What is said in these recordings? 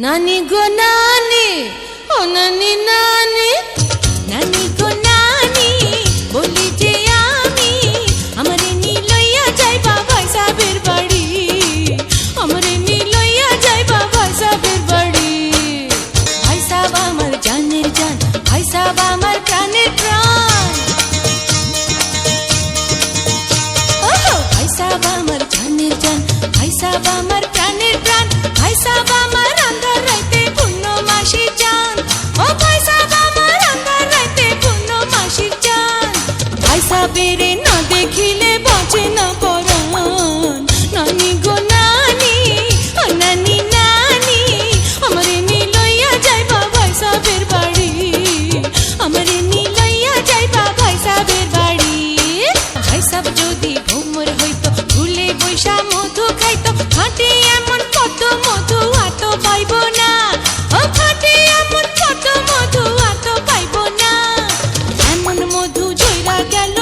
नानी गो नानी ओ नानी नानी नानी गो नानी बोली जे आमी हमरे नी लइया जाइबा भाई साहेबर बाड़ी हमरे नी लइया जाइबा भाई साहेबर बाड़ी भाई साहब আমার জানের জান भाई साहब আমার প্রাণের প্রাণ ওহো भाई साहब আমার জানের জান भाई साहब আমার প্রাণের প্রাণ भाई साहब আমার बेरे ना देखिले बाँचे ना परान नानी गो नानी ओ नानी नानी हमरे नी लइया जाइबा भाई साहेबर बाड़ी हमरे नी लइया जाइबा भाई साहेबर बाड़ी भाई साहब যদি ভোমর হইতো ভুলে বৈশা মধু খাইতো খাটে এমন কত মধু আতো পাইবো না ও খাটে এমন কত মধু আতো পাইবো না এমন মধু জইরা গেল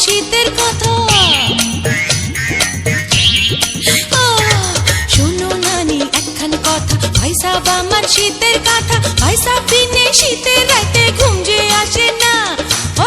শীতের কথা শোনো নানি একখান কথা ভাই সাহেব আমার শীতের কথা ভাই সাহেব দিনে শীতের রাতে ঘুম যে আসে না ও